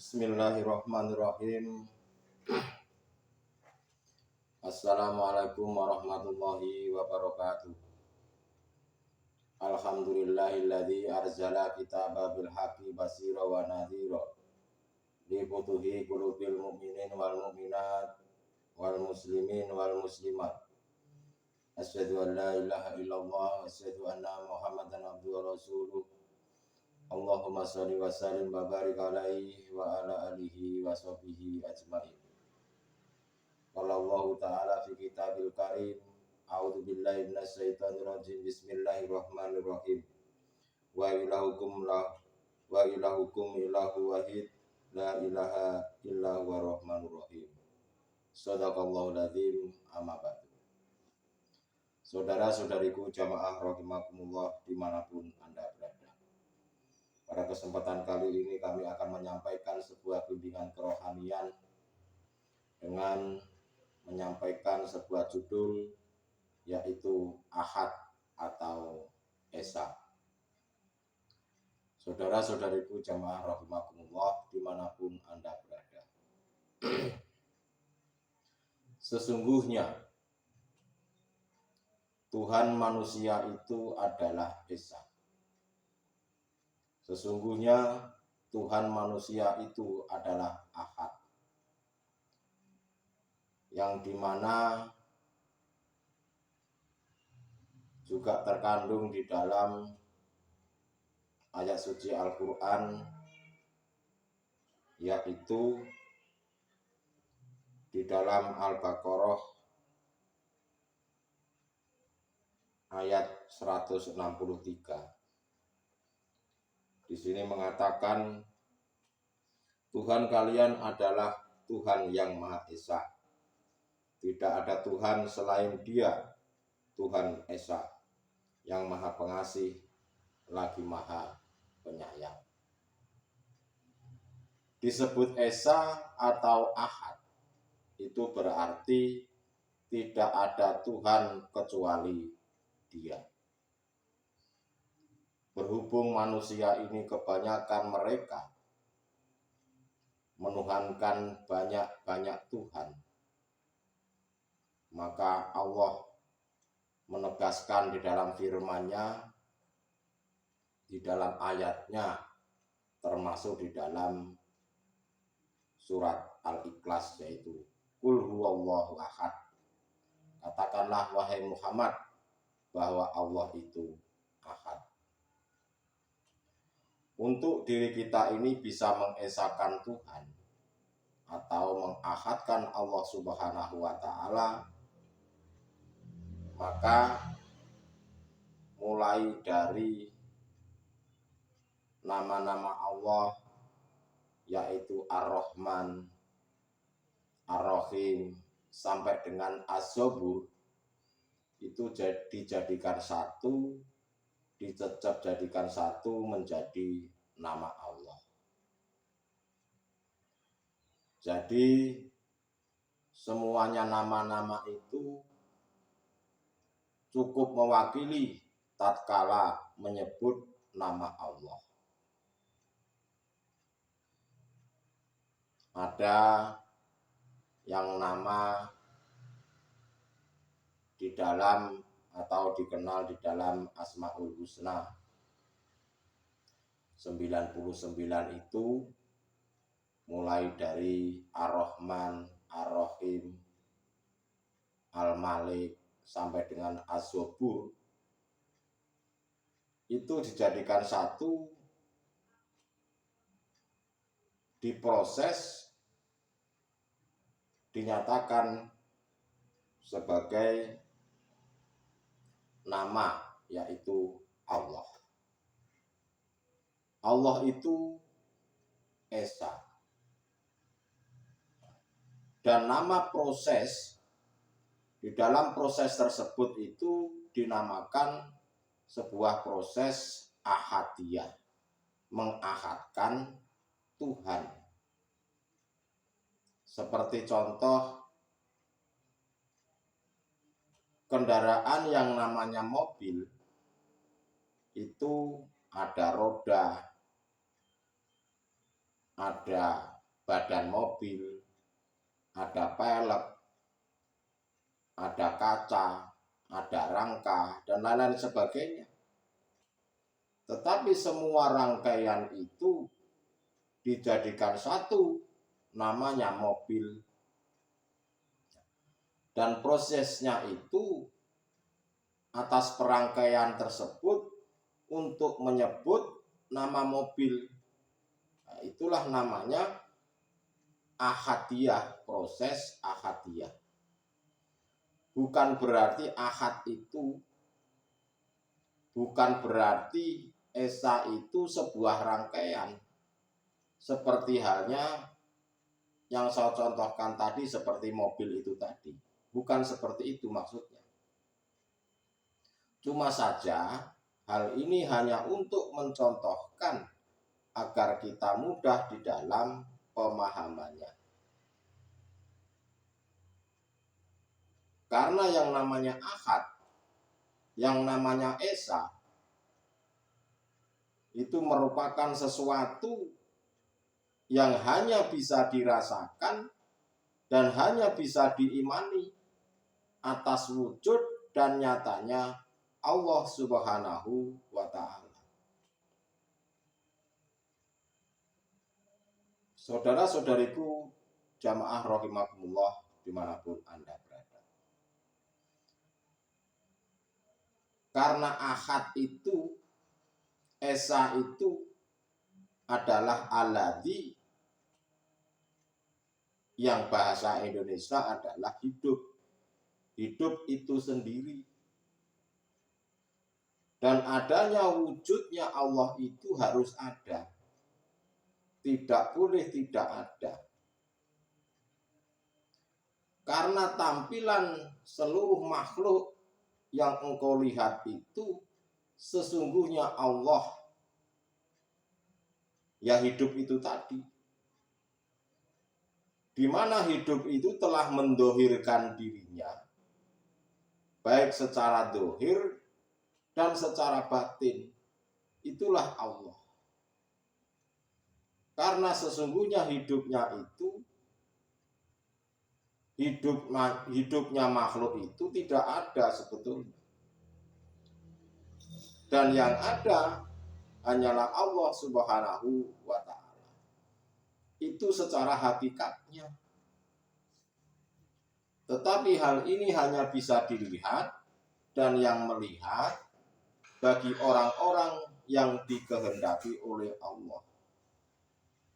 Bismillahirrahmanirrahim. Assalamualaikum warahmatullahi wabarakatuh. Alhamdulillahilladzi arzala kitaba bil haqqi basira wa nadhira li futuhi qulubil mu'minin wal mu'minat wal muslimin wal muslimat. Asyhadu an la ilaha illallah wa asyhadu anna Muhammadan abduhu wa rasuluh. Allahumma shalli wa sallim wa barik alaihi wa ala alihi wa sahbihi ajmain. Qala Allah ta'ala fi kitabil karim, a'udzu billahi minasy syaithanir rajim. Bismillahirrahmanirrahim. Wa ilahukum ilahu wahid, la ilaha illa huwa rahmanur rahim. Shadaqallahul adzim. Amma ba'du. Saudara-saudariku jamaah rahimakumullah dimanapun Anda berada. Pada kesempatan kali ini kami akan menyampaikan sebuah bimbingan kerohanian dengan menyampaikan sebuah judul, yaitu Ahad atau Esa. Saudara-saudariku jamaah rahimakumullah dimanapun Anda berada. Sesungguhnya Tuhan manusia itu adalah Esa. Sesungguhnya Tuhan manusia itu adalah Ahad, yang dimana juga terkandung di dalam ayat suci Al-Quran, yaitu di dalam Al-Baqarah ayat 163. Di sini mengatakan, Tuhan kalian adalah Tuhan yang Maha Esa. Tidak ada Tuhan selain Dia, Tuhan Esa, yang Maha Pengasih lagi Maha Penyayang. Disebut Esa atau Ahad, itu berarti tidak ada Tuhan kecuali Dia. Berhubung manusia ini kebanyakan mereka menuhankan banyak-banyak Tuhan, maka Allah menegaskan di dalam firman-Nya, di dalam ayatnya, termasuk di dalam surat Al-Ikhlas, yaitu Qul huwallahu ahad. Katakanlah wahai Muhammad bahwa Allah itu ahad. Untuk diri kita ini bisa mengesakan Tuhan atau mengahadkan Allah Subhanahu wa Ta'ala, maka mulai dari nama-nama Allah, yaitu Ar-Rahman, Ar-Rahim, sampai dengan Az-Zabur, itu dijadikan satu, dicecep jadikan satu menjadi nama Allah. Jadi semuanya nama-nama itu cukup mewakili tatkala menyebut nama Allah. Ada yang nama di dalam atau dikenal di dalam Asmaul Husna 99 itu, mulai dari Ar-Rahman, Ar-Rahim, Al-Malik, sampai dengan Az-Zabur, itu dijadikan satu, diproses, dinyatakan sebagai nama, yaitu Allah. Allah itu Esa. Dan nama proses, di dalam proses tersebut itu dinamakan sebuah proses ahadiyah, mengahadkan Tuhan. Seperti contoh, kendaraan yang namanya mobil itu ada roda, ada badan mobil, ada pelek, ada kaca, ada rangka, dan lain-lain sebagainya. Tetapi semua rangkaian itu dijadikan satu, namanya mobil. Dan prosesnya itu atas perangkaian tersebut untuk menyebut nama mobil. Nah, itulah namanya ahadiyah, proses ahadiyah. Bukan berarti ahad itu, bukan berarti esa itu sebuah rangkaian. Seperti halnya yang saya contohkan tadi, seperti mobil itu tadi. Bukan seperti itu maksudnya. Cuma saja hal ini hanya untuk mencontohkan agar kita mudah di dalam pemahamannya. Karena yang namanya ahad, yang namanya esa, itu merupakan sesuatu yang hanya bisa dirasakan dan hanya bisa diimani atas wujud dan nyatanya Allah Subhanahu wa Ta'ala. Saudara-saudariku jamaah rahimakumullah dimanapun Anda berada. Karena ahad itu, esa itu adalah alladzi, yang bahasa Indonesia adalah hidup. Hidup itu sendiri. Dan adanya wujudnya Allah itu harus ada. Tidak boleh tidak ada. Karena tampilan seluruh makhluk yang engkau lihat itu sesungguhnya Allah. Ya hidup itu tadi. Di mana hidup itu telah mendohirkan dirinya. Baik secara dohir dan secara batin. Itulah Allah. Karena sesungguhnya hidupnya itu, hidupnya makhluk itu tidak ada sebetulnya. Dan yang ada hanyalah Allah Subhanahu wa Ta'ala. Itu secara hakikatnya. Tetapi hal ini hanya bisa dilihat dan yang melihat bagi orang-orang yang dikehendaki oleh Allah.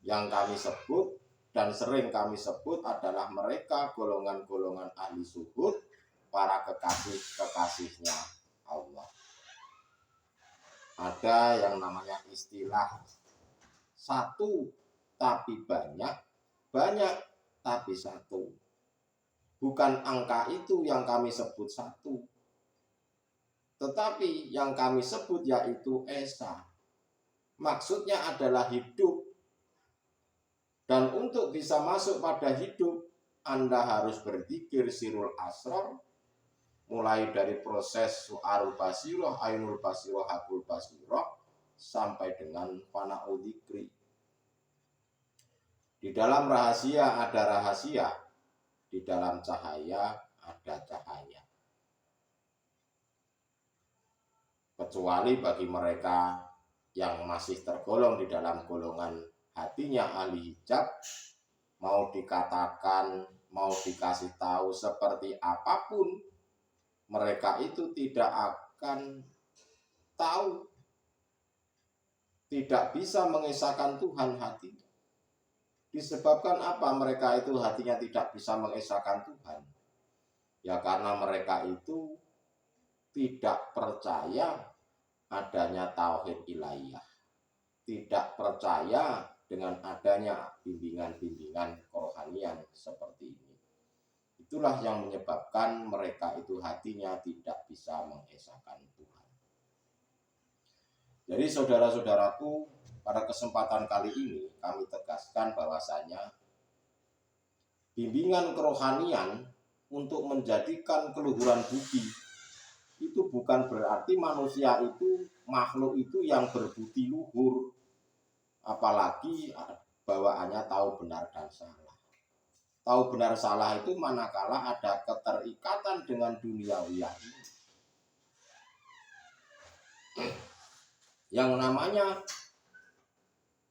Yang kami sebut dan sering kami sebut adalah mereka golongan-golongan ahli syuhud, para kekasih-kekasihnya Allah. Ada yang namanya istilah satu tapi banyak, banyak tapi satu. Bukan angka itu yang kami sebut satu, tetapi yang kami sebut yaitu esa. Maksudnya adalah hidup. Dan untuk bisa masuk pada hidup, Anda harus berzikir sirul asrar, mulai dari proses su'arul basiroh, ainul basiroh, hakul basiroh, sampai dengan fana'u dzikri. Di dalam rahasia ada rahasia, di dalam cahaya ada cahaya. Kecuali bagi mereka yang masih tergolong di dalam golongan hatinya ahli hijab, mau dikatakan, mau dikasih tahu seperti apapun, mereka itu tidak akan tahu, tidak bisa mengesahkan Tuhan hatinya. Disebabkan apa mereka itu hatinya tidak bisa mengesahkan Tuhan? Ya karena mereka itu tidak percaya adanya tauhid ilahiyah, tidak percaya dengan adanya bimbingan-bimbingan kerohanian seperti ini. Itulah yang menyebabkan mereka itu hatinya tidak bisa mengesahkan Tuhan. Jadi saudara-saudaraku, pada kesempatan kali ini kami tegaskan bahwasanya bimbingan kerohanian untuk menjadikan keluhuran budi itu bukan berarti manusia itu, makhluk itu yang berbudi luhur. Apalagi bawaannya tahu benar dan salah. Tahu benar salah itu manakala ada keterikatan dengan duniawiyah ini. Yang namanya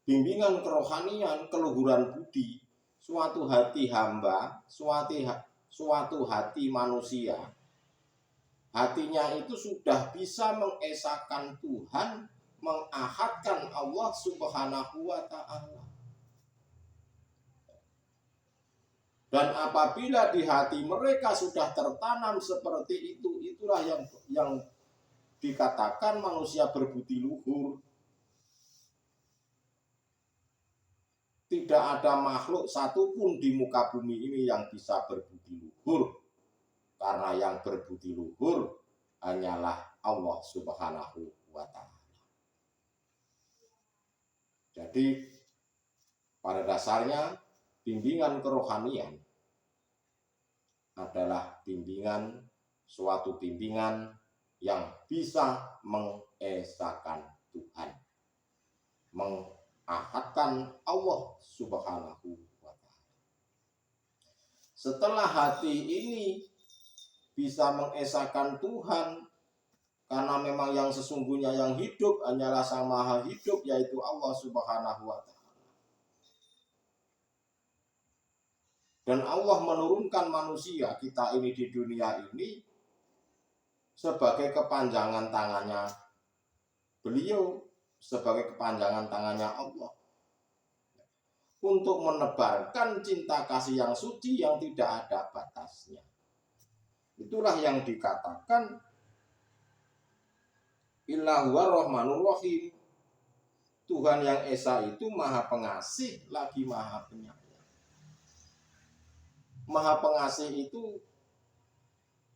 bimbingan kerohanian, keluhuran budi, suatu hati hamba, suatu hati manusia, hatinya itu sudah bisa mengesahkan Tuhan, mengahadkan Allah Subhanahu wa Ta'ala. Dan apabila di hati mereka sudah tertanam seperti itu, itulah yang dikatakan manusia berbudi luhur. Tidak ada makhluk satupun di muka bumi ini yang bisa berbudi luhur. Karena yang berbudi luhur hanyalah Allah Subhanahu wa Ta'ala. Jadi pada dasarnya bimbingan kerohanian adalah suatu bimbingan yang bisa mengesahkan Tuhan, mengahadkan Allah Subhanahu wa Ta'ala. Setelah hati ini bisa mengesahkan Tuhan, karena memang yang sesungguhnya yang hidup hanyalah Sang Maha Hidup, yaitu Allah Subhanahu wa Ta'ala. Dan Allah menurunkan manusia kita ini di dunia ini sebagai kepanjangan tangannya beliau, sebagai kepanjangan tangannya Allah, untuk menebarkan cinta kasih yang suci yang tidak ada batasnya. Itulah yang dikatakan Inna huwa rahmanur rahim. Tuhan yang esa itu maha pengasih lagi maha penyayang. Maha pengasih itu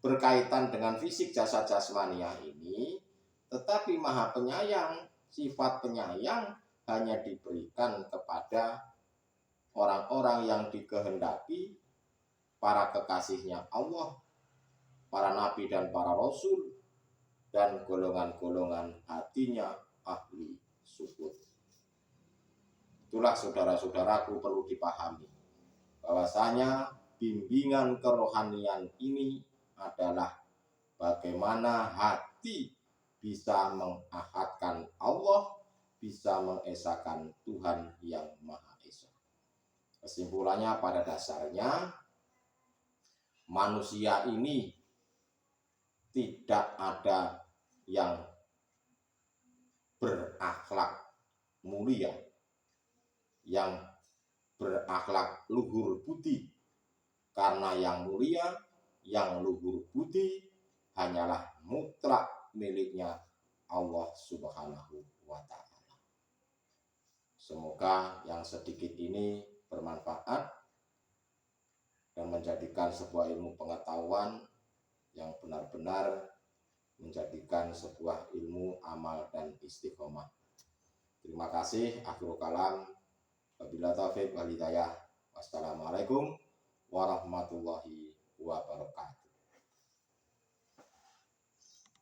berkaitan dengan fisik jasad jasmania ini, tetapi maha penyayang, sifat penyayang hanya diberikan kepada orang-orang yang dikehendaki, para kekasihnya Allah, para nabi dan para rasul, dan golongan-golongan hatinya ahli syukur. Itulah saudara-saudaraku perlu dipahami bahwasanya bimbingan kerohanian ini adalah bagaimana hati bisa mengahadkan Allah, bisa mengesahkan Tuhan yang Maha Esa. Kesimpulannya pada dasarnya manusia ini tidak ada yang berakhlak mulia, yang berakhlak luhur budi, karena yang mulia, yang luhur budi hanyalah mutlak miliknya Allah Subhanahu wa Ta'ala. Semoga yang sedikit ini bermanfaat dan menjadikan sebuah ilmu pengetahuan yang benar-benar menjadikan sebuah ilmu amal dan istiqomah. Terima kasih. Akhirul kalam. Wabillahi taufiq wal hidayah. Wassalamualaikum warahmatullahi wabarakatuh.